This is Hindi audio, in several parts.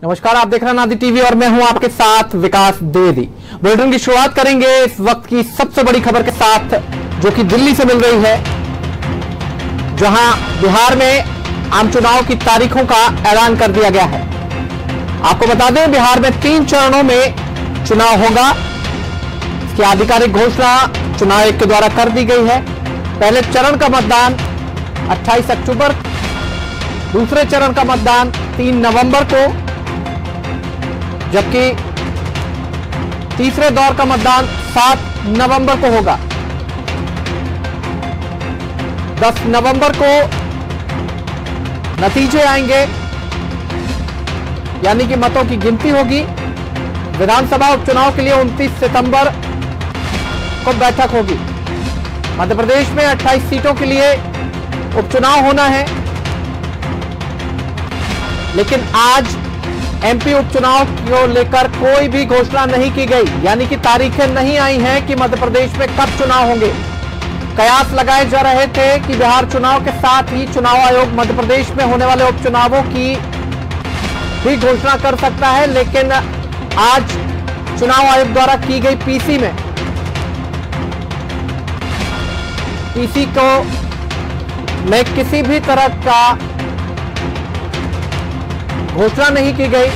नमस्कार, आप देख रहे हैं नादी टीवी और मैं हूं आपके साथ विकास द्विवेदी। बुलेटिन की शुरुआत करेंगे इस वक्त की सबसे बड़ी खबर के साथ, जो कि दिल्ली से मिल रही है, जहां बिहार में आम चुनाव की तारीखों का ऐलान कर दिया गया है। आपको बता दें, बिहार में 3 चरणों में चुनाव होगा। इसकी आधिकारिक घोषणा चुनाव आयोग के द्वारा कर दी गई है। पहले चरण का मतदान 28 अक्टूबर, दूसरे चरण का मतदान 3 नवंबर को, जबकि तीसरे दौर का मतदान 7 नवंबर को होगा। 10 नवंबर को नतीजे आएंगे, यानी कि मतों की गिनती होगी। विधानसभा उपचुनाव के लिए 29 सितंबर को बैठक होगी। मध्य प्रदेश में 28 सीटों के लिए उपचुनाव होना है, लेकिन आज एमपी उपचुनाव को लेकर कोई भी घोषणा नहीं की गई, यानी कि तारीखें नहीं आई हैं कि मध्य प्रदेश में कब चुनाव होंगे। कयास लगाए जा रहे थे कि बिहार चुनाव के साथ ही चुनाव आयोग मध्य प्रदेश में होने वाले उपचुनावों की भी घोषणा कर सकता है, लेकिन आज चुनाव आयोग द्वारा की गई पीसी को में किसी भी तरह का घोषणा नहीं की गई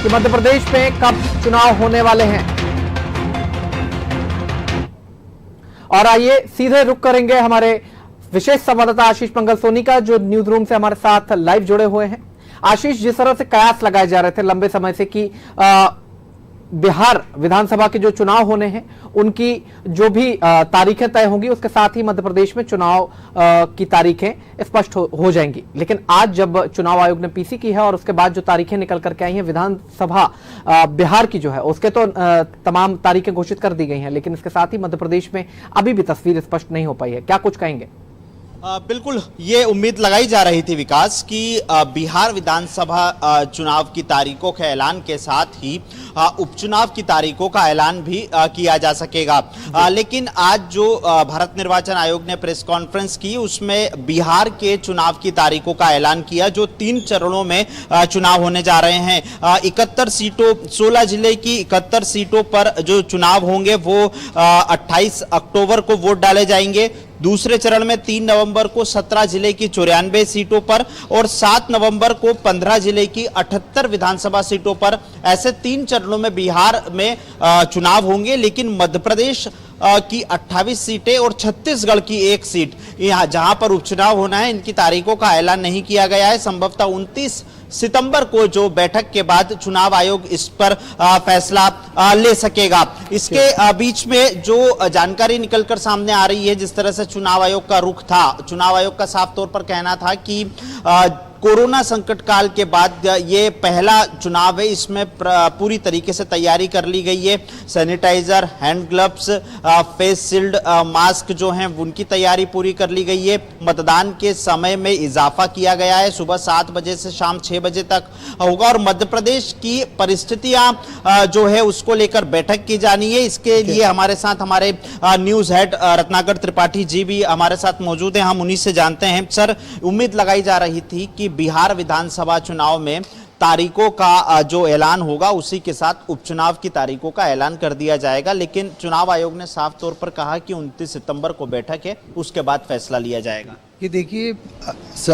कि मध्य प्रदेश में कब चुनाव होने वाले हैं। और आइए सीधे रुख करेंगे हमारे विशेष संवाददाता आशीष मंगल सोनी का, जो न्यूज रूम से हमारे साथ लाइव जुड़े हुए हैं। आशीष, जिस तरह से कयास लगाए जा रहे थे लंबे समय से कि बिहार विधानसभा के जो चुनाव होने हैं उनकी जो भी तारीखें तय होंगी, उसके साथ ही मध्य प्रदेश में चुनाव की तारीखें स्पष्ट हो जाएंगी, लेकिन आज जब चुनाव आयोग ने पीसी की है और उसके बाद जो तारीखें निकल करके आई हैं विधानसभा बिहार की जो है, उसके तो तमाम तारीखें घोषित कर दी गई हैं, लेकिन इसके साथ ही मध्य प्रदेश में अभी भी तस्वीर स्पष्ट नहीं हो पाई है। क्या कुछ कहेंगे? बिल्कुल, ये उम्मीद लगाई जा रही थी विकास कि बिहार विधानसभा चुनाव की तारीखों के ऐलान के साथ ही उपचुनाव की तारीखों का ऐलान भी किया जा सकेगा, लेकिन आज जो भारत निर्वाचन आयोग ने प्रेस कॉन्फ्रेंस की उसमें बिहार के चुनाव की तारीखों का ऐलान किया, जो 3 चरणों में चुनाव होने जा रहे हैं। 71 सीटों, 16 जिले की 71 सीटों पर जो चुनाव होंगे वो 28 अक्टूबर को वोट डाले जाएंगे। दूसरे चरण में 3 नवंबर को 17 जिले की 94 सीटों पर और 7 नवंबर को 15 जिले की 78 विधानसभा सीटों पर, ऐसे 3 चरणों में बिहार में चुनाव होंगे। लेकिन मध्य प्रदेश की 28 सीटें और छत्तीसगढ़ की 1 सीट, यहाँ जहां पर उपचुनाव होना है, इनकी तारीखों का ऐलान नहीं किया गया है। संभवतः 29 सितंबर को जो बैठक के बाद चुनाव आयोग इस पर फैसला ले सकेगा। इसके बीच में जो जानकारी निकलकर सामने आ रही है, जिस तरह से चुनाव आयोग का रुख था, चुनाव आयोग का साफ तौर पर कहना था कि कोरोना संकट काल के बाद ये पहला चुनाव है, इसमें पूरी तरीके से तैयारी कर ली गई है। Sanitiser, hand gloves, face shield, mask जो हैं उनकी तैयारी पूरी कर ली गई है। मतदान के समय में इजाफा किया गया है, सुबह 7 बजे से शाम 6 बजे तक होगा और मध्य प्रदेश की परिस्थितियां जो है उसको लेकर बैठक की जानी है। इसके लिए हमारे साथ हमारे न्यूज हेड रत्नाकर त्रिपाठी जी भी हमारे साथ मौजूद हैं, हम उन्हीं से जानते हैं। सर, उम्मीद लगाई जा रही थी कि बिहार विधानसभा चुनाव में तारीखों का जो ऐलान होगा उसी के साथ उपचुनाव की तारीखों का ऐलान कर दिया जाएगा, लेकिन चुनाव आयोग ने साफ तौर पर कहा कि 29 सितंबर को बैठक है, उसके बाद फैसला लिया जाएगा। ये देखिए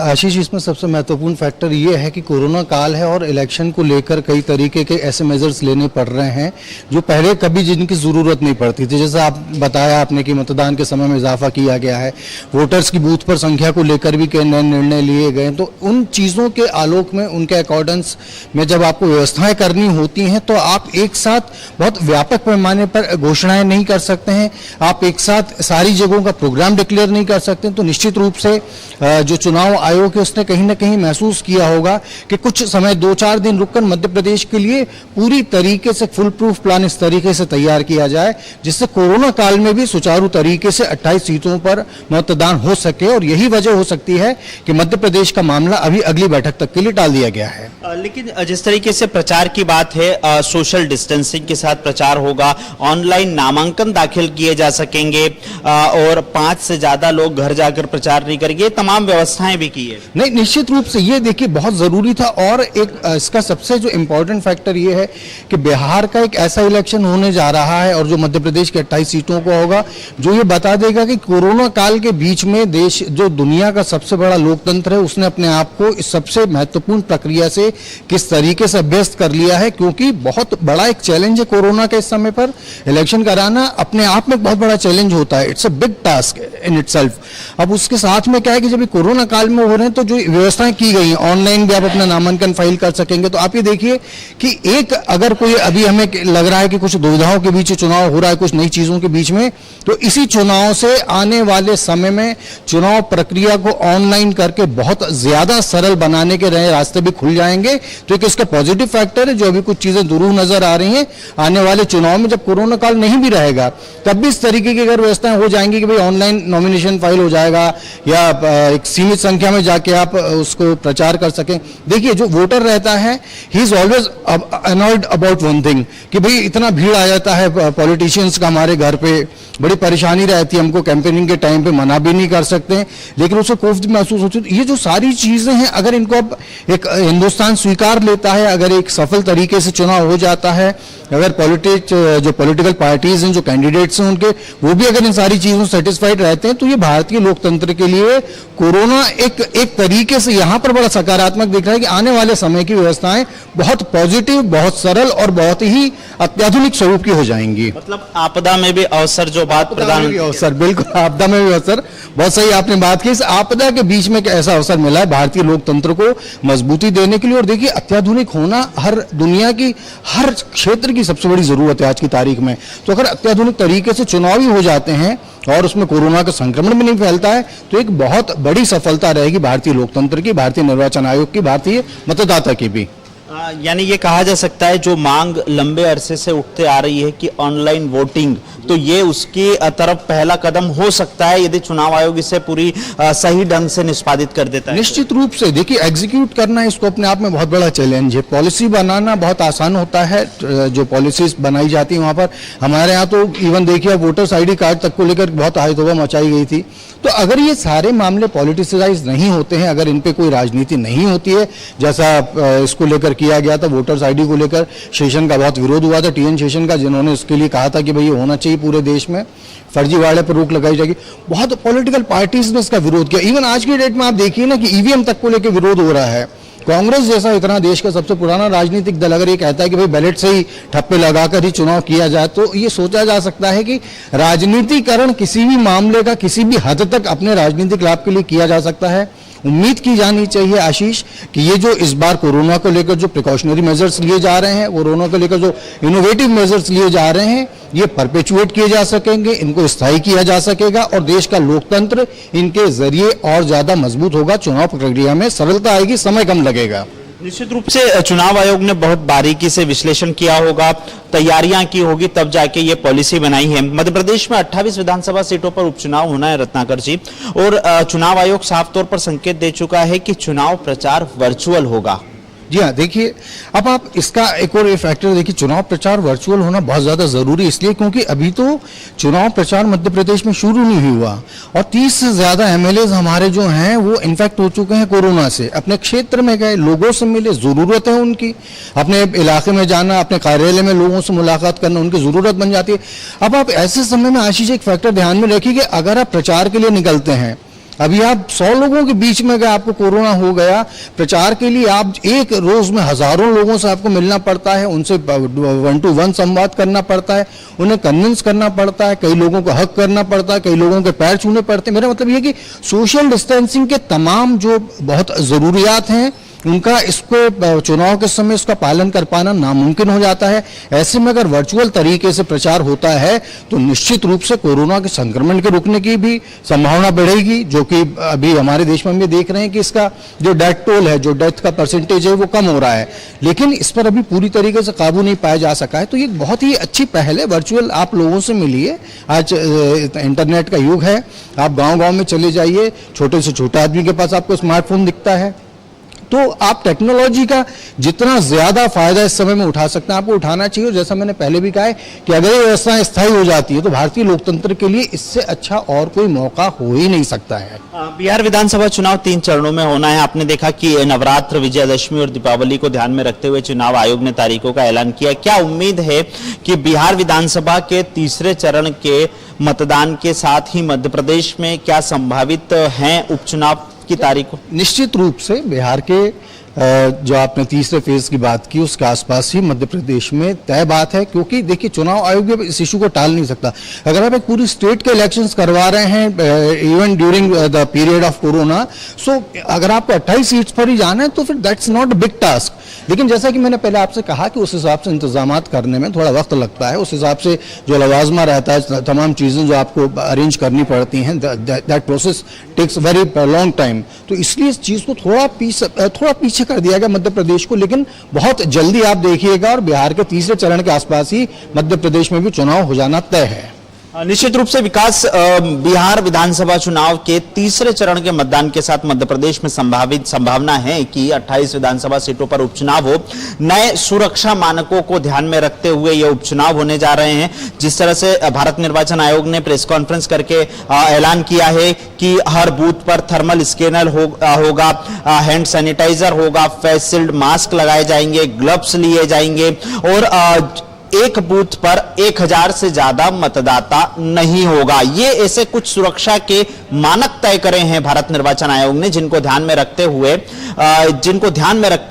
आशीष, इसमें सबसे महत्वपूर्ण फैक्टर ये है कि कोरोना काल है और इलेक्शन को लेकर कई तरीके के ऐसे मेजर्स लेने पड़ रहे हैं जो पहले कभी जिनकी ज़रूरत नहीं पड़ती थी। जैसे आप बताया आपने कि मतदान के समय में इजाफा किया गया है, वोटर्स की बूथ पर संख्या को लेकर भी कई नए निर्णय लिए गए, तो उन चीज़ों के आलोक में, उनके अकॉर्डेंस में जब आपको व्यवस्थाएं करनी होती हैं तो आप एक साथ बहुत व्यापक पैमाने पर घोषणाएं नहीं कर सकते हैं, आप एक साथ सारी जगहों का प्रोग्राम डिक्लेयर नहीं कर सकते। तो निश्चित रूप से जो चुनाव आयोग है उसने कहीं ना कहीं महसूस किया होगा कि कुछ समय 2-4 दिन रुककर मध्य प्रदेश के लिए पूरी तरीके से फुल प्रूफ प्लान इस तरीके से तैयार किया जाए जिससे कोरोना काल में भी सुचारू तरीके से 28 सीटों पर मतदान हो सके। और यही वजह हो सकती है कि मध्य प्रदेश का मामला अभी अगली बैठक तक के लिए टाल दिया गया है। लेकिन जिस तरीके से प्रचार की बात है, सोशल डिस्टेंसिंग के साथ प्रचार होगा, ऑनलाइन नामांकन दाखिल किए जा सकेंगे और 5 से ज्यादा लोग घर जाकर प्रचार नहीं लेकर ये तमाम व्यवस्थाएं भी की है। नहीं, निश्चित रूप से ये देखिए बहुत ज़रूरी था। और एक इसका सबसे जो इम्पोर्टेंट फैक्टर ये है कि बिहार का एक ऐसा इलेक्शन होने जा रहा है और जो मध्य प्रदेश के 28 सीटों को होगा, जो ये बता देगा कि कोरोना काल के बीच में देश जो दुनिया का सबसे बड़ा लोकतंत्र है उसने अपने आप को इस सबसे महत्वपूर्ण प्रक्रिया से किस तरीके से अभ्यस्त कर लिया है। क्योंकि बहुत बड़ा एक चैलेंज है कोरोना के इस समय पर इलेक्शन कराना अपने आप में बहुत बड़ा चैलेंज होता है। It's a big task in itself. अब उसके साथ में क्या है कि जब कोरोना काल में हो रहे हैं तो जो व्यवस्थाएं की गई हैं, ऑनलाइन भी आप अपना नामांकन फाइल कर सकेंगे। तो आप ये देखिए कि एक अगर कोई अभी हमें लग रहा है कि कुछ दुविधाओं के बीच चुनाव हो रहा है, कुछ नई चीजों के बीच में, तो इसी चुनाव से आने वाले समय में चुनाव प्रक्रिया को ऑनलाइन करके बहुत ज्यादा सरल बनाने के नए रास्ते भी खुल जाएंगे। तो एक इसका पॉजिटिव फैक्टर है। जो अभी कुछ चीजें दुरूह नजर आ रही हैं, आने वाले चुनाव में जब कोरोना काल नहीं भी रहेगा तब भी इस तरीके की अगर व्यवस्थाएं हो जाएंगी कि भाई ऑनलाइन नॉमिनेशन फाइल हो जाएगा या एक सीमित संख्या में जाके आप उसको प्रचार कर सकें। देखिए जो वोटर रहता है he is always annoyed about one thing कि भाई इतना भीड़ आ जाता है पॉलिटिशियंस का हमारे घर पे, बड़ी परेशानी रहती है, हमको कैंपेनिंग के टाइम पे मना भी नहीं कर सकते, लेकिन उसे खौफ महसूस होती है। ये जो सारी चीजें हैं अगर इनको अब एक हिंदुस्तान स्वीकार लेता है, अगर एक सफल तरीके से चुनाव हो जाता है, अगर जो पॉलिटिकल पार्टीज हैं, जो कैंडिडेट्स हैं उनके, वो भी अगर इन सारी चीजों से सेटिस्फाइड रहते हैं, तो ये भारतीय लोकतंत्र के लिए कोरोना एक तरीके से यहां पर बड़ा सकारात्मक दिख रहा है कि आने वाले समय की व्यवस्थाएं बहुत पॉजिटिव, बहुत सरल और बहुत ही अत्याधुनिक स्वरूप की हो जाएंगी। मतलब आपदा में भी अवसर, जो बात प्रधानमंत्री, अवसर, बिल्कुल आपदा में भी अवसर, बहुत सही आपने बात की। इस आपदा के बीच में एक ऐसा अवसर मिला है भारतीय लोकतंत्र को मजबूती देने के लिए। और देखिए अत्याधुनिक होना हर दुनिया की हर क्षेत्र की सबसे बड़ी जरूरत है आज की तारीख में। तो अगर अत्याधुनिक तरीके से चुनाव ही हो जाते हैं और उसमें कोरोना का संक्रमण भी नहीं फैलता है, तो एक बहुत बड़ी सफलता रहेगी भारतीय लोकतंत्र की, भारतीय निर्वाचन आयोग की, भारतीय मतदाता की भी। यानी ये कहा जा सकता है जो मांग लंबे अरसे से उठते आ रही है कि ऑनलाइन वोटिंग, तो ये उसकी तरफ पहला कदम हो सकता है यदि चुनाव आयोग इसे पूरी सही ढंग से निष्पादित कर देता है। निश्चित रूप से देखिए एग्जीक्यूट करना इसको अपने आप में बहुत बड़ा चैलेंज है। पॉलिसी बनाना बहुत आसान होता है, जो पॉलिसीज बनाई जाती है वहां पर, हमारे यहाँ तो इवन देखिए वोटर्स आईडी कार्ड तक को लेकर बहुत हाई-तौबा मचाई गई थी। तो अगर ये सारे मामले पॉलिटिसाइज नहीं होते हैं, अगर इन पे कोई राजनीति नहीं होती है, जैसा इसको लेकर किया गया था, वोटर्स आईडी को लेकर शेषन का बहुत विरोध हुआ था, टीएन शेषन का, जिन्होंने इसके लिए कहा था कि भाई ये होना चाहिए पूरे देश में, फर्जीवाड़े पर रोक लगाई जाएगी। बहुत पॉलिटिकल पार्टीज ने इसका विरोध किया। इवन आज की डेट में आप देखिए ना कि ईवीएम तक को लेकर विरोध हो रहा है। कांग्रेस जैसा इतना देश का सबसे पुराना राजनीतिक दल अगर ये कहता है कि भाई बैलेट से ही ठप्पे लगाकर ही चुनाव किया जाए, तो ये सोचा जा सकता है कि राजनीतिकरण किसी भी मामले का किसी भी हद तक अपने राजनीतिक लाभ के लिए किया जा सकता है। उम्मीद की जानी चाहिए आशीष कि ये जो इस बार कोरोना को लेकर जो प्रिकॉशनरी मेजर्स लिए जा रहे हैं, कोरोना को लेकर जो इनोवेटिव मेजर्स लिए जा रहे हैं, ये परपेचुएट किए जा सकेंगे, इनको स्थायी किया जा सकेगा और देश का लोकतंत्र इनके जरिए और ज्यादा मजबूत होगा। चुनाव प्रक्रिया में सरलता आएगी, समय कम लगेगा। निश्चित रूप से चुनाव आयोग ने बहुत बारीकी से विश्लेषण किया होगा, तैयारियां की होगी, तब जाके ये पॉलिसी बनाई है। मध्य प्रदेश में 28 विधानसभा सीटों पर उपचुनाव होना है रत्नाकर जी, और चुनाव आयोग साफ तौर पर संकेत दे चुका है कि चुनाव प्रचार वर्चुअल होगा। जी हाँ, देखिए अब आप इसका एक और फैक्टर देखिए, चुनाव प्रचार वर्चुअल होना बहुत ज़्यादा ज़रूरी इसलिए क्योंकि अभी तो चुनाव प्रचार मध्य प्रदेश में शुरू नहीं हुआ और 30 से ज़्यादा एमएलए हमारे जो हैं वो इन्फेक्ट हो चुके हैं कोरोना से। अपने क्षेत्र में गए, लोगों से मिले, ज़रूरत है उनकी, अपने इलाके में जाना, अपने कार्यालय में लोगों से मुलाकात करना उनकी ज़रूरत बन जाती है। अब आप ऐसे समय में आशीष एक फैक्टर ध्यान में रखिए कि अगर आप प्रचार के लिए निकलते हैं, अभी आप 100 लोगों के बीच में अगर आपको कोरोना हो गया, प्रचार के लिए आप एक रोज में हजारों लोगों से आपको मिलना पड़ता है, उनसे 1-to-1 संवाद करना पड़ता है, उन्हें कन्विंस करना पड़ता है, कई लोगों को हक करना पड़ता है, कई लोगों के पैर छूने पड़ते हैं। मेरा मतलब यह कि सोशल डिस्टेंसिंग के तमाम जो बहुत जरूरियात हैं उनका इसको चुनाव के समय इसका पालन कर पाना नामुमकिन हो जाता है। ऐसे में अगर वर्चुअल तरीके से प्रचार होता है तो निश्चित रूप से कोरोना के संक्रमण के रुकने की भी संभावना बढ़ेगी, जो कि अभी हमारे देश में हम ये देख रहे हैं कि इसका जो डेथ टोल है, जो डेथ का परसेंटेज है वो कम हो रहा है, लेकिन इस पर अभी पूरी तरीके से काबू नहीं पाया जा सका है। तो ये बहुत ही अच्छी पहल है, वर्चुअल आप लोगों से मिलिए। आज इंटरनेट का युग है, आप गाँव गाँव में चले जाइए, छोटे से छोटा आदमी के पास आपको स्मार्टफोन दिखता है, तो आप टेक्नोलॉजी का जितना ज्यादा फायदा इस समय में उठा सकते हैं आपको उठाना चाहिए। जैसा मैंने पहले भी कहा है कि अगर ये व्यवस्था स्थायी हो जाती है तो भारतीय लोकतंत्र के लिए इससे अच्छा और कोई मौका हो ही नहीं सकता है। बिहार विधानसभा चुनाव 3 चरणों में होना है। आपने देखा कि नवरात्र, विजयादशमी और दीपावली को ध्यान में रखते हुए चुनाव आयोग ने तारीखों का ऐलान किया। क्या उम्मीद है कि बिहार विधानसभा के तीसरे चरण के मतदान के साथ ही मध्य प्रदेश में क्या संभावित हैं उपचुनाव की तारीख? निश्चित रूप से बिहार के जो आपने तीसरे फेज की बात की उसके आसपास ही मध्य प्रदेश में तय बात है, क्योंकि देखिए चुनाव आयोग इस इशू को टाल नहीं सकता। अगर आप एक पूरी स्टेट के इलेक्शंस करवा रहे हैं even during the period of corona, so अगर आपको 28 सीट्स पर ही जाना है तो फिर that's not a big task. लेकिन जैसा कि मैंने पहले आपसे कहा कि उस हिसाब से इंतजाम करने में थोड़ा वक्त लगता है, उस हिसाब से जो लवाजमा रहता है, तमाम चीजें जो आपको अरेंज करनी पड़ती हैं, that process takes very long time. तो इसलिए इस चीज को थोड़ा पीछे कर दिया गया मध्य प्रदेश को, लेकिन बहुत जल्दी आप देखिएगा और बिहार के तीसरे चरण के आसपास ही मध्य प्रदेश में भी चुनाव हो जाना तय है। निश्चित रूप से विकास, बिहार विधानसभा चुनाव के तीसरे चरण के मतदान के साथ मध्य प्रदेश में संभावना है कि 28 विधानसभा सीटों पर उपचुनाव हो। नए सुरक्षा मानकों को ध्यान में रखते हुए ये उपचुनाव होने जा रहे हैं। जिस तरह से भारत निर्वाचन आयोग ने प्रेस कॉन्फ्रेंस करके ऐलान किया है कि हर बूथ पर थर्मल स्कैनर होगा, हैंड सैनिटाइजर होगा, फेस शील्ड मास्क लगाए जाएंगे, ग्लव्स लिए जाएंगे और एक बूथ पर 1000 से ज्यादा मतदाता नहीं होगा। ये ऐसे कुछ सुरक्षा के मानक तय करे हैं भारत निर्वाचन आयोग ने, जिनको ध्यान में रखते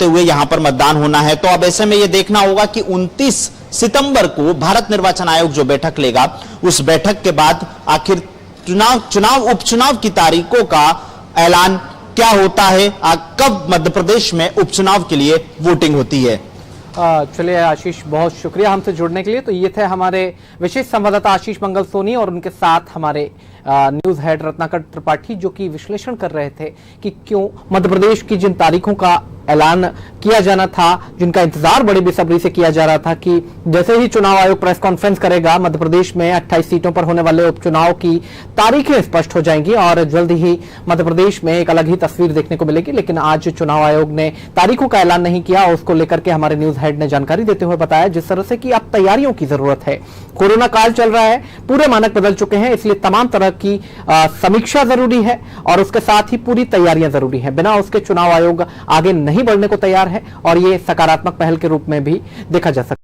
हुए यहां पर मतदान होना है। तो अब ऐसे में यह देखना होगा कि 29 सितंबर को भारत निर्वाचन आयोग जो बैठक लेगा, उस बैठक के बाद आखिर उपचुनाव की तारीखों का ऐलान क्या होता है, कब मध्य प्रदेश में उपचुनाव के लिए वोटिंग होती है। चलिए आशीष, बहुत शुक्रिया हमसे जुड़ने के लिए। तो ये थे हमारे विशेष संवाददाता आशीष मंगल सोनी और उनके साथ हमारे न्यूज हेड रत्नाकर त्रिपाठी, जो कि विश्लेषण कर रहे थे कि क्यों मध्य प्रदेश की जिन तारीखों का ऐलान किया जाना था, जिनका इंतजार बड़े बेसब्री से किया जा रहा था कि जैसे ही चुनाव आयोग प्रेस कॉन्फ्रेंस करेगा, मध्य प्रदेश में 28 सीटों पर होने वाले उपचुनाव की तारीखें स्पष्ट हो जाएंगी और जल्द ही मध्य प्रदेश में एक अलग ही तस्वीर देखने को मिलेगी। लेकिन आज चुनाव आयोग ने तारीखों का ऐलान नहीं किया, उसको लेकर के हमारे न्यूज हेड ने जानकारी देते हुए बताया जिस तरह से कि अब तैयारियों की जरूरत है। कोरोना काल चल रहा है, पूरे मानक बदल चुके हैं, इसलिए तमाम तरह की समीक्षा जरूरी है और उसके साथ ही पूरी तैयारियां जरूरी है। बिना उसके चुनाव आयोग आगे नहीं बढ़ने को तैयार है और ये सकारात्मक पहल के रूप में भी देखा जा सकता है।